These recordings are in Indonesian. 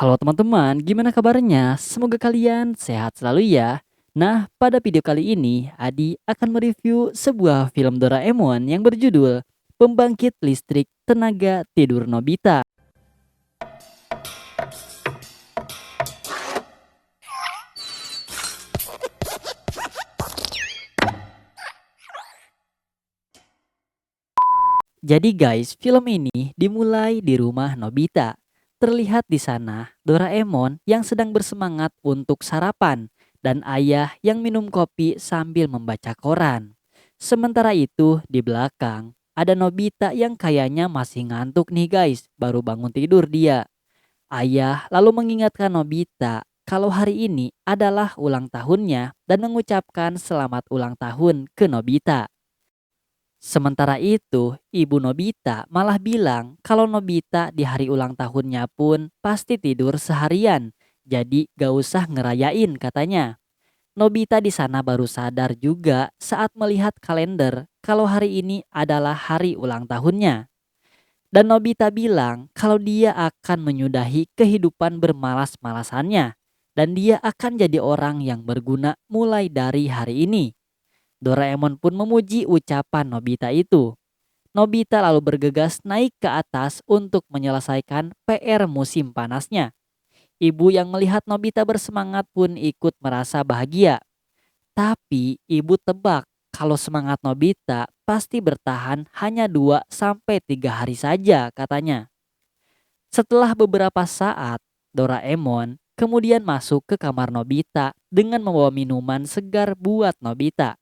Halo teman-teman, gimana kabarnya? Semoga kalian sehat selalu ya. Nah, pada video kali ini, Adi akan mereview sebuah film Doraemon yang berjudul Pembangkit Listrik Tenaga Tidur Nobita. Jadi guys, film ini dimulai di rumah Nobita. Terlihat di sana Doraemon yang sedang bersemangat untuk sarapan dan ayah yang minum kopi sambil membaca koran. Sementara itu di belakang ada Nobita yang kayaknya masih ngantuk nih guys, baru bangun tidur dia. Ayah lalu mengingatkan Nobita kalau hari ini adalah ulang tahunnya dan mengucapkan selamat ulang tahun ke Nobita. Sementara itu, ibu Nobita malah bilang kalau Nobita di hari ulang tahunnya pun pasti tidur seharian. Jadi gak usah ngerayain katanya. Nobita di sana baru sadar juga saat melihat kalender kalau hari ini adalah hari ulang tahunnya. Dan Nobita bilang kalau dia akan menyudahi kehidupan bermalas-malasannya. Dan dia akan jadi orang yang berguna mulai dari hari ini. Doraemon pun memuji ucapan Nobita itu. Nobita lalu bergegas naik ke atas untuk menyelesaikan PR musim panasnya. Ibu yang melihat Nobita bersemangat pun ikut merasa bahagia. Tapi ibu tebak kalau semangat Nobita pasti bertahan hanya 2 sampai 3 hari saja katanya. Setelah beberapa saat, Doraemon kemudian masuk ke kamar Nobita dengan membawa minuman segar buat Nobita.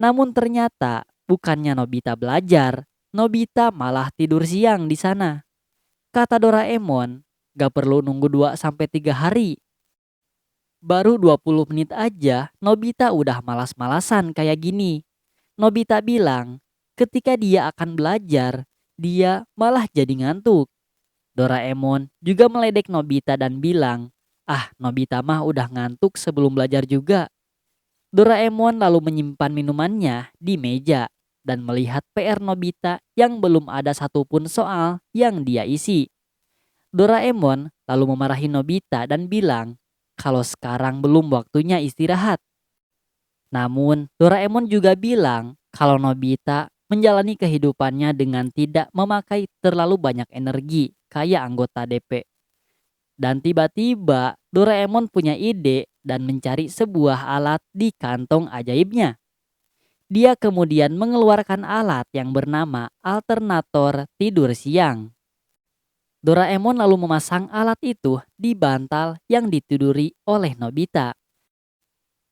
Namun ternyata bukannya Nobita belajar, Nobita malah tidur siang di sana. Kata Doraemon, gak perlu nunggu 2 sampai 3 hari. Baru 20 menit aja Nobita udah malas-malasan kayak gini. Nobita bilang ketika dia akan belajar, dia malah jadi ngantuk. Doraemon juga meledek Nobita dan bilang, "Ah, Nobita mah udah ngantuk sebelum belajar juga." Doraemon lalu menyimpan minumannya di meja dan melihat PR Nobita yang belum ada satupun soal yang dia isi. Doraemon lalu memarahi Nobita dan bilang kalau sekarang belum waktunya istirahat. Namun Doraemon juga bilang kalau Nobita menjalani kehidupannya dengan tidak memakai terlalu banyak energi kayak anggota DP. Dan tiba-tiba Doraemon punya ide dan mencari sebuah alat di kantong ajaibnya. Dia kemudian mengeluarkan alat yang bernama alternator tidur siang. Doraemon lalu memasang alat itu di bantal yang ditiduri oleh Nobita.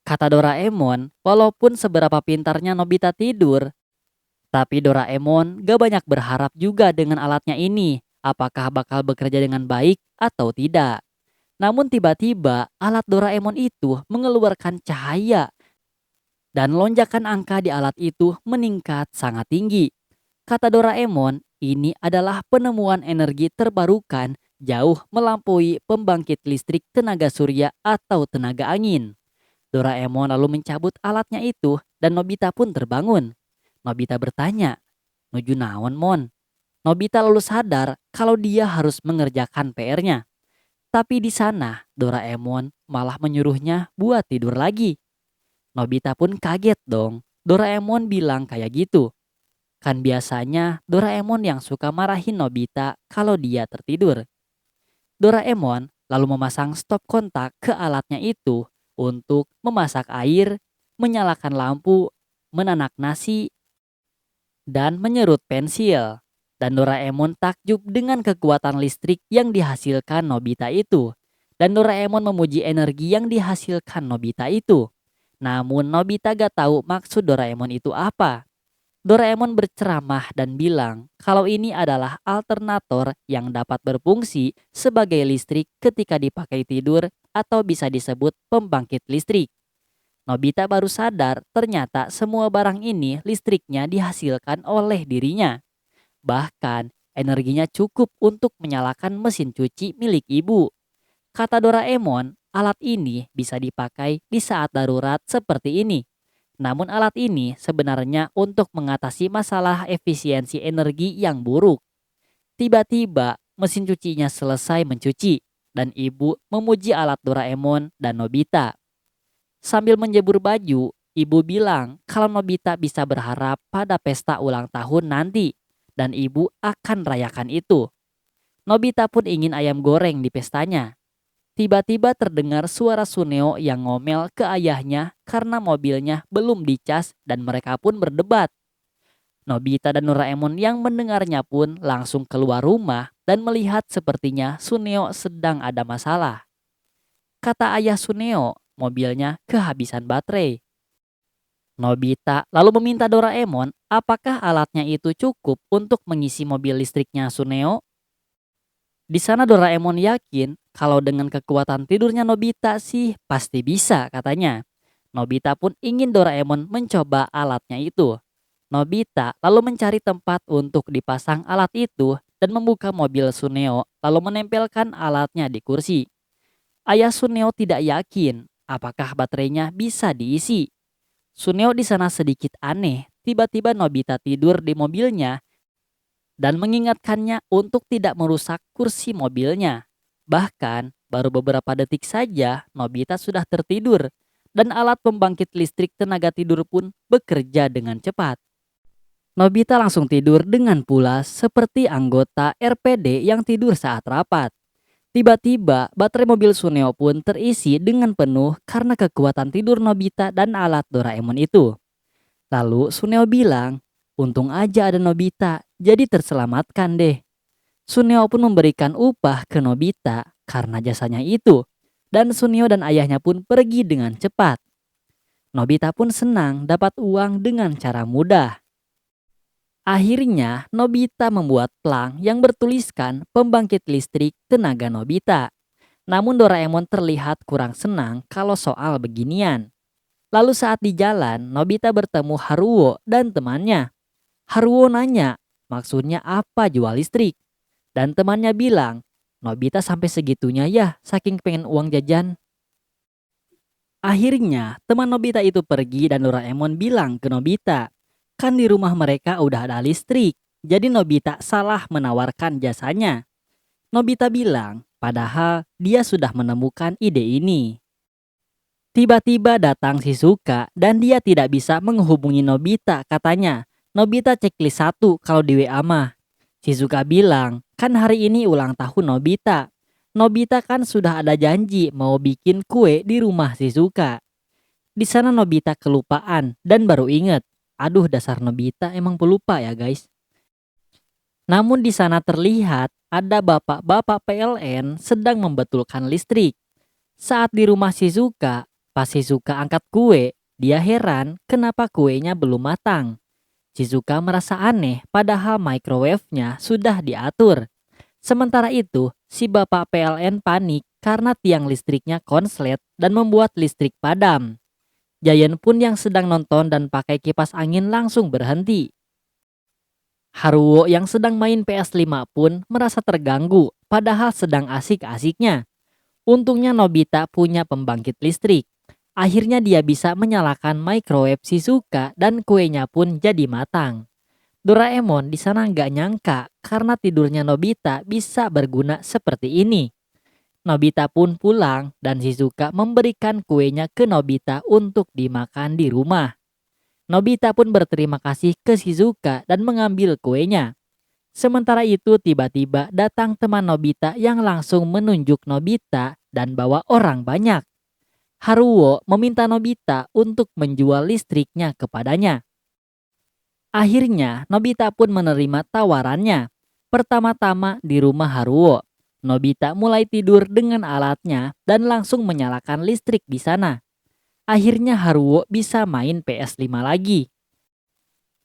Kata Doraemon, walaupun seberapa pintarnya Nobita tidur, tapi Doraemon gak banyak berharap juga dengan alatnya ini. Apakah bakal bekerja dengan baik atau tidak. Namun tiba-tiba alat Doraemon itu mengeluarkan cahaya dan lonjakan angka di alat itu meningkat sangat tinggi. Kata Doraemon, ini adalah penemuan energi terbarukan jauh melampaui pembangkit listrik tenaga surya atau tenaga angin. Doraemon lalu mencabut alatnya itu dan Nobita pun terbangun. Nobita bertanya, "Nuju naon mon?" Nobita lalu sadar kalau dia harus mengerjakan PR-nya. Tapi di sana Doraemon malah menyuruhnya buat tidur lagi. Nobita pun kaget dong. Doraemon bilang kayak gitu. Kan biasanya Doraemon yang suka marahin Nobita kalau dia tertidur. Doraemon lalu memasang stop kontak ke alatnya itu untuk memasak air, menyalakan lampu, menanak nasi, dan menyerut pensil. Dan Doraemon takjub dengan kekuatan listrik yang dihasilkan Nobita itu. Dan Doraemon memuji energi yang dihasilkan Nobita itu. Namun Nobita gak tahu maksud Doraemon itu apa. Doraemon berceramah dan bilang kalau ini adalah alternator yang dapat berfungsi sebagai listrik ketika dipakai tidur atau bisa disebut pembangkit listrik. Nobita baru sadar ternyata semua barang ini listriknya dihasilkan oleh dirinya. Bahkan energinya cukup untuk menyalakan mesin cuci milik ibu. Kata Doraemon, alat ini bisa dipakai di saat darurat seperti ini. Namun alat ini sebenarnya untuk mengatasi masalah efisiensi energi yang buruk. Tiba-tiba mesin cucinya selesai mencuci. dan ibu memuji alat Doraemon dan Nobita. Sambil menjemur baju, ibu bilang kalau Nobita bisa berharap pada pesta ulang tahun nanti dan ibu akan rayakan itu. Nobita pun ingin ayam goreng di pestanya. Tiba-tiba terdengar suara Suneo yang ngomel ke ayahnya karena mobilnya belum dicas dan mereka pun berdebat. Nobita dan Doraemon yang mendengarnya pun langsung keluar rumah dan melihat sepertinya Suneo sedang ada masalah. Kata ayah Suneo, mobilnya kehabisan baterai. Nobita lalu meminta Doraemon apakah alatnya itu cukup untuk mengisi mobil listriknya Suneo. Di sana Doraemon yakin kalau dengan kekuatan tidurnya Nobita sih pasti bisa katanya. Nobita pun ingin Doraemon mencoba alatnya itu. Nobita lalu mencari tempat untuk dipasang alat itu dan membuka mobil Suneo lalu menempelkan alatnya di kursi. Ayah Suneo tidak yakin apakah baterainya bisa diisi. Suneo di sana sedikit aneh, tiba-tiba Nobita tidur di mobilnya dan mengingatkannya untuk tidak merusak kursi mobilnya. Bahkan, baru beberapa detik saja Nobita sudah tertidur dan alat pembangkit listrik tenaga tidur pun bekerja dengan cepat. Nobita langsung tidur dengan pulas seperti anggota RPD yang tidur saat rapat. Tiba-tiba, baterai mobil Suneo pun terisi dengan penuh karena kekuatan tidur Nobita dan alat Doraemon itu. Lalu Suneo bilang, untung aja ada Nobita, jadi terselamatkan deh. Suneo pun memberikan upah ke Nobita karena jasanya itu. Dan Suneo dan ayahnya pun pergi dengan cepat. Nobita pun senang dapat uang dengan cara mudah. Akhirnya Nobita membuat plang yang bertuliskan pembangkit listrik tenaga Nobita. Namun Doraemon terlihat kurang senang kalau soal beginian. Lalu saat di jalan, Nobita bertemu Haruo dan temannya. Haruo nanya, maksudnya apa jual listrik? Dan temannya bilang, Nobita sampai segitunya ya saking pengen uang jajan. Akhirnya teman Nobita itu pergi dan Doraemon bilang ke Nobita, kan di rumah mereka udah ada listrik, jadi Nobita salah menawarkan jasanya. Nobita bilang, padahal dia sudah menemukan ide ini. Tiba-tiba datang Shizuka dan dia tidak bisa menghubungi Nobita katanya. Nobita checklist 1 kalau di WA mah. Shizuka bilang, kan hari ini ulang tahun Nobita. Nobita kan sudah ada janji mau bikin kue di rumah Shizuka. Di sana Nobita kelupaan dan baru inget. Aduh dasar Nobita emang pelupa ya guys. Namun di sana terlihat ada bapak-bapak PLN sedang membetulkan listrik. Saat di rumah Shizuka, pas Shizuka angkat kue, dia heran kenapa kuenya belum matang. Shizuka merasa aneh padahal microwave-nya sudah diatur. Sementara itu, si bapak PLN panik karena tiang listriknya konslet dan membuat listrik padam. Giant pun yang sedang nonton dan pakai kipas angin langsung berhenti. Haruo yang sedang main PS5 pun merasa terganggu padahal sedang asik-asiknya. Untungnya Nobita punya pembangkit listrik. Akhirnya dia bisa menyalakan microwave Shizuka dan kuenya pun jadi matang. Doraemon di sana nggak nyangka karena tidurnya Nobita bisa berguna seperti ini. Nobita pun pulang dan Shizuka memberikan kuenya ke Nobita untuk dimakan di rumah. Nobita pun berterima kasih ke Shizuka dan mengambil kuenya. Sementara itu tiba-tiba datang teman Nobita yang langsung menunjuk Nobita dan bawa orang banyak. Haruo meminta Nobita untuk menjual listriknya kepadanya. Akhirnya Nobita pun menerima tawarannya. Pertama-tama di rumah Haruo, Nobita mulai tidur dengan alatnya dan langsung menyalakan listrik di sana. Akhirnya Haruo bisa main PS5 lagi.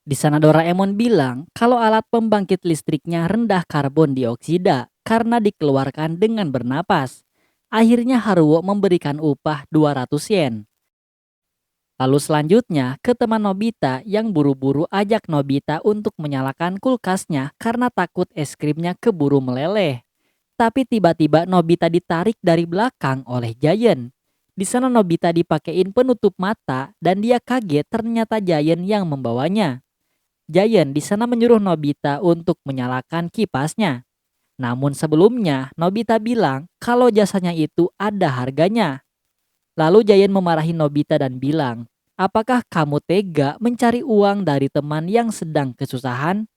Di sana Doraemon bilang kalau alat pembangkit listriknya rendah karbon dioksida karena dikeluarkan dengan bernapas. Akhirnya Haruo memberikan upah 200 yen. Lalu selanjutnya ke teman Nobita yang buru-buru ajak Nobita untuk menyalakan kulkasnya karena takut es krimnya keburu meleleh. Tapi tiba-tiba Nobita ditarik dari belakang oleh Giant. Di sana Nobita dipakein penutup mata dan dia kaget ternyata Giant yang membawanya. Giant di sana menyuruh Nobita untuk menyalakan kipasnya. Namun sebelumnya, Nobita bilang kalau jasanya itu ada harganya. Lalu Giant memarahi Nobita dan bilang, "Apakah kamu tega mencari uang dari teman yang sedang kesusahan?"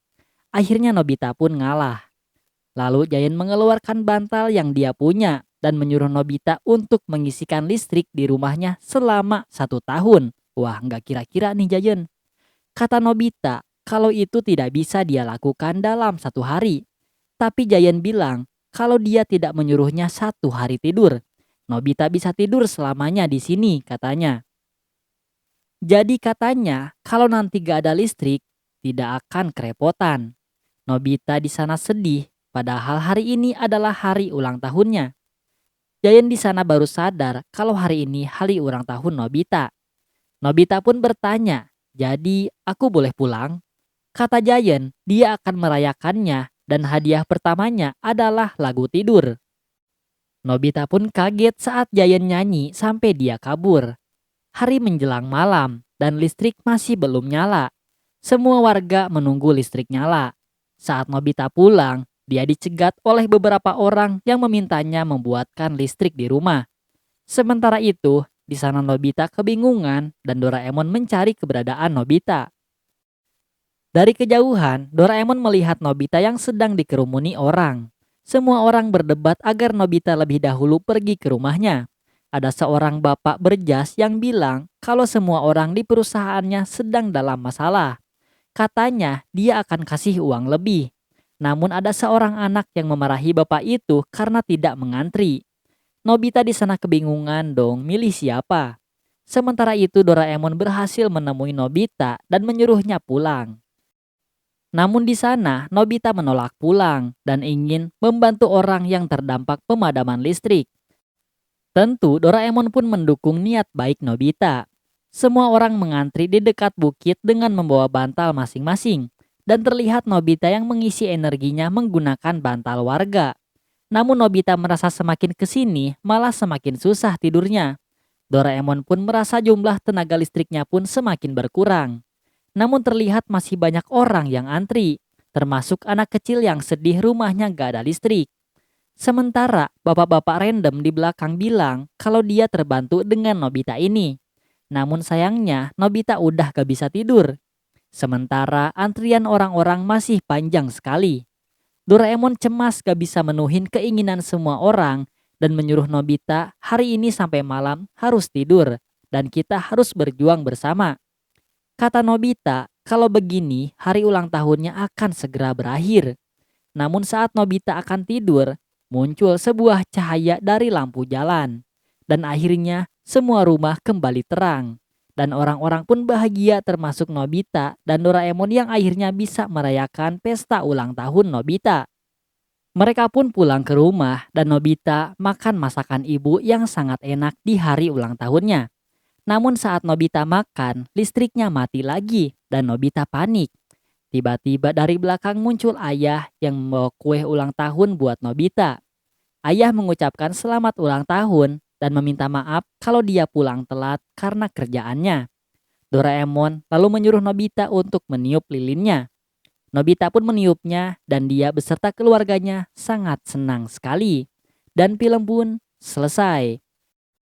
Akhirnya Nobita pun ngalah. Lalu Giant mengeluarkan bantal yang dia punya dan menyuruh Nobita untuk mengisikan listrik di rumahnya selama 1 tahun. Wah, nggak kira-kira nih Giant. Kata Nobita, kalau itu tidak bisa dia lakukan dalam 1 hari. Tapi Giant bilang, kalau dia tidak menyuruhnya 1 hari tidur, Nobita bisa tidur selamanya di sini, katanya. Jadi katanya, kalau nanti gak ada listrik, tidak akan kerepotan. Nobita di sana sedih, padahal hari ini adalah hari ulang tahunnya. Giant di sana baru sadar kalau hari ini hari ulang tahun Nobita. Nobita pun bertanya, "Jadi aku boleh pulang?" Kata Giant, dia akan merayakannya dan hadiah pertamanya adalah lagu tidur. Nobita pun kaget saat Giant nyanyi sampai dia kabur. Hari menjelang malam dan listrik masih belum nyala. Semua warga menunggu listrik nyala. Saat Nobita pulang, dia dicegat oleh beberapa orang yang memintanya membuatkan listrik di rumah. Sementara itu, di sana Nobita kebingungan dan Doraemon mencari keberadaan Nobita. Dari kejauhan, Doraemon melihat Nobita yang sedang dikerumuni orang. Semua orang berdebat agar Nobita lebih dahulu pergi ke rumahnya. Ada seorang bapak berjas yang bilang kalau semua orang di perusahaannya sedang dalam masalah. Katanya dia akan kasih uang lebih. Namun ada seorang anak yang memarahi bapak itu karena tidak mengantri. Nobita di sana kebingungan dong milih siapa. Sementara itu Doraemon berhasil menemui Nobita dan menyuruhnya pulang. Namun di sana Nobita menolak pulang dan ingin membantu orang yang terdampak pemadaman listrik. Tentu Doraemon pun mendukung niat baik Nobita. Semua orang mengantri di dekat bukit dengan membawa bantal masing-masing dan terlihat Nobita yang mengisi energinya menggunakan bantal warga. Namun Nobita merasa semakin kesini malah semakin susah tidurnya. Doraemon pun merasa jumlah tenaga listriknya pun semakin berkurang. Namun terlihat masih banyak orang yang antri, termasuk anak kecil yang sedih rumahnya gak ada listrik. Sementara bapak-bapak random di belakang bilang kalau dia terbantu dengan Nobita ini. Namun sayangnya Nobita udah gak bisa tidur. Sementara antrian orang-orang masih panjang sekali. Doraemon cemas gak bisa menuhin keinginan semua orang dan menyuruh Nobita hari ini sampai malam harus tidur dan kita harus berjuang bersama. Kata Nobita, kalau begini hari ulang tahunnya akan segera berakhir. Namun saat Nobita akan tidur, muncul sebuah cahaya dari lampu jalan. Dan akhirnya semua rumah kembali terang. Dan orang-orang pun bahagia termasuk Nobita dan Doraemon yang akhirnya bisa merayakan pesta ulang tahun Nobita. Mereka pun pulang ke rumah dan Nobita makan masakan ibu yang sangat enak di hari ulang tahunnya. Namun saat Nobita makan, listriknya mati lagi dan Nobita panik. Tiba-tiba dari belakang muncul ayah yang membawa kue ulang tahun buat Nobita. Ayah mengucapkan selamat ulang tahun dan meminta maaf kalau dia pulang telat karena kerjaannya. Doraemon lalu menyuruh Nobita untuk meniup lilinnya. Nobita pun meniupnya dan dia beserta keluarganya sangat senang sekali. Dan film pun selesai.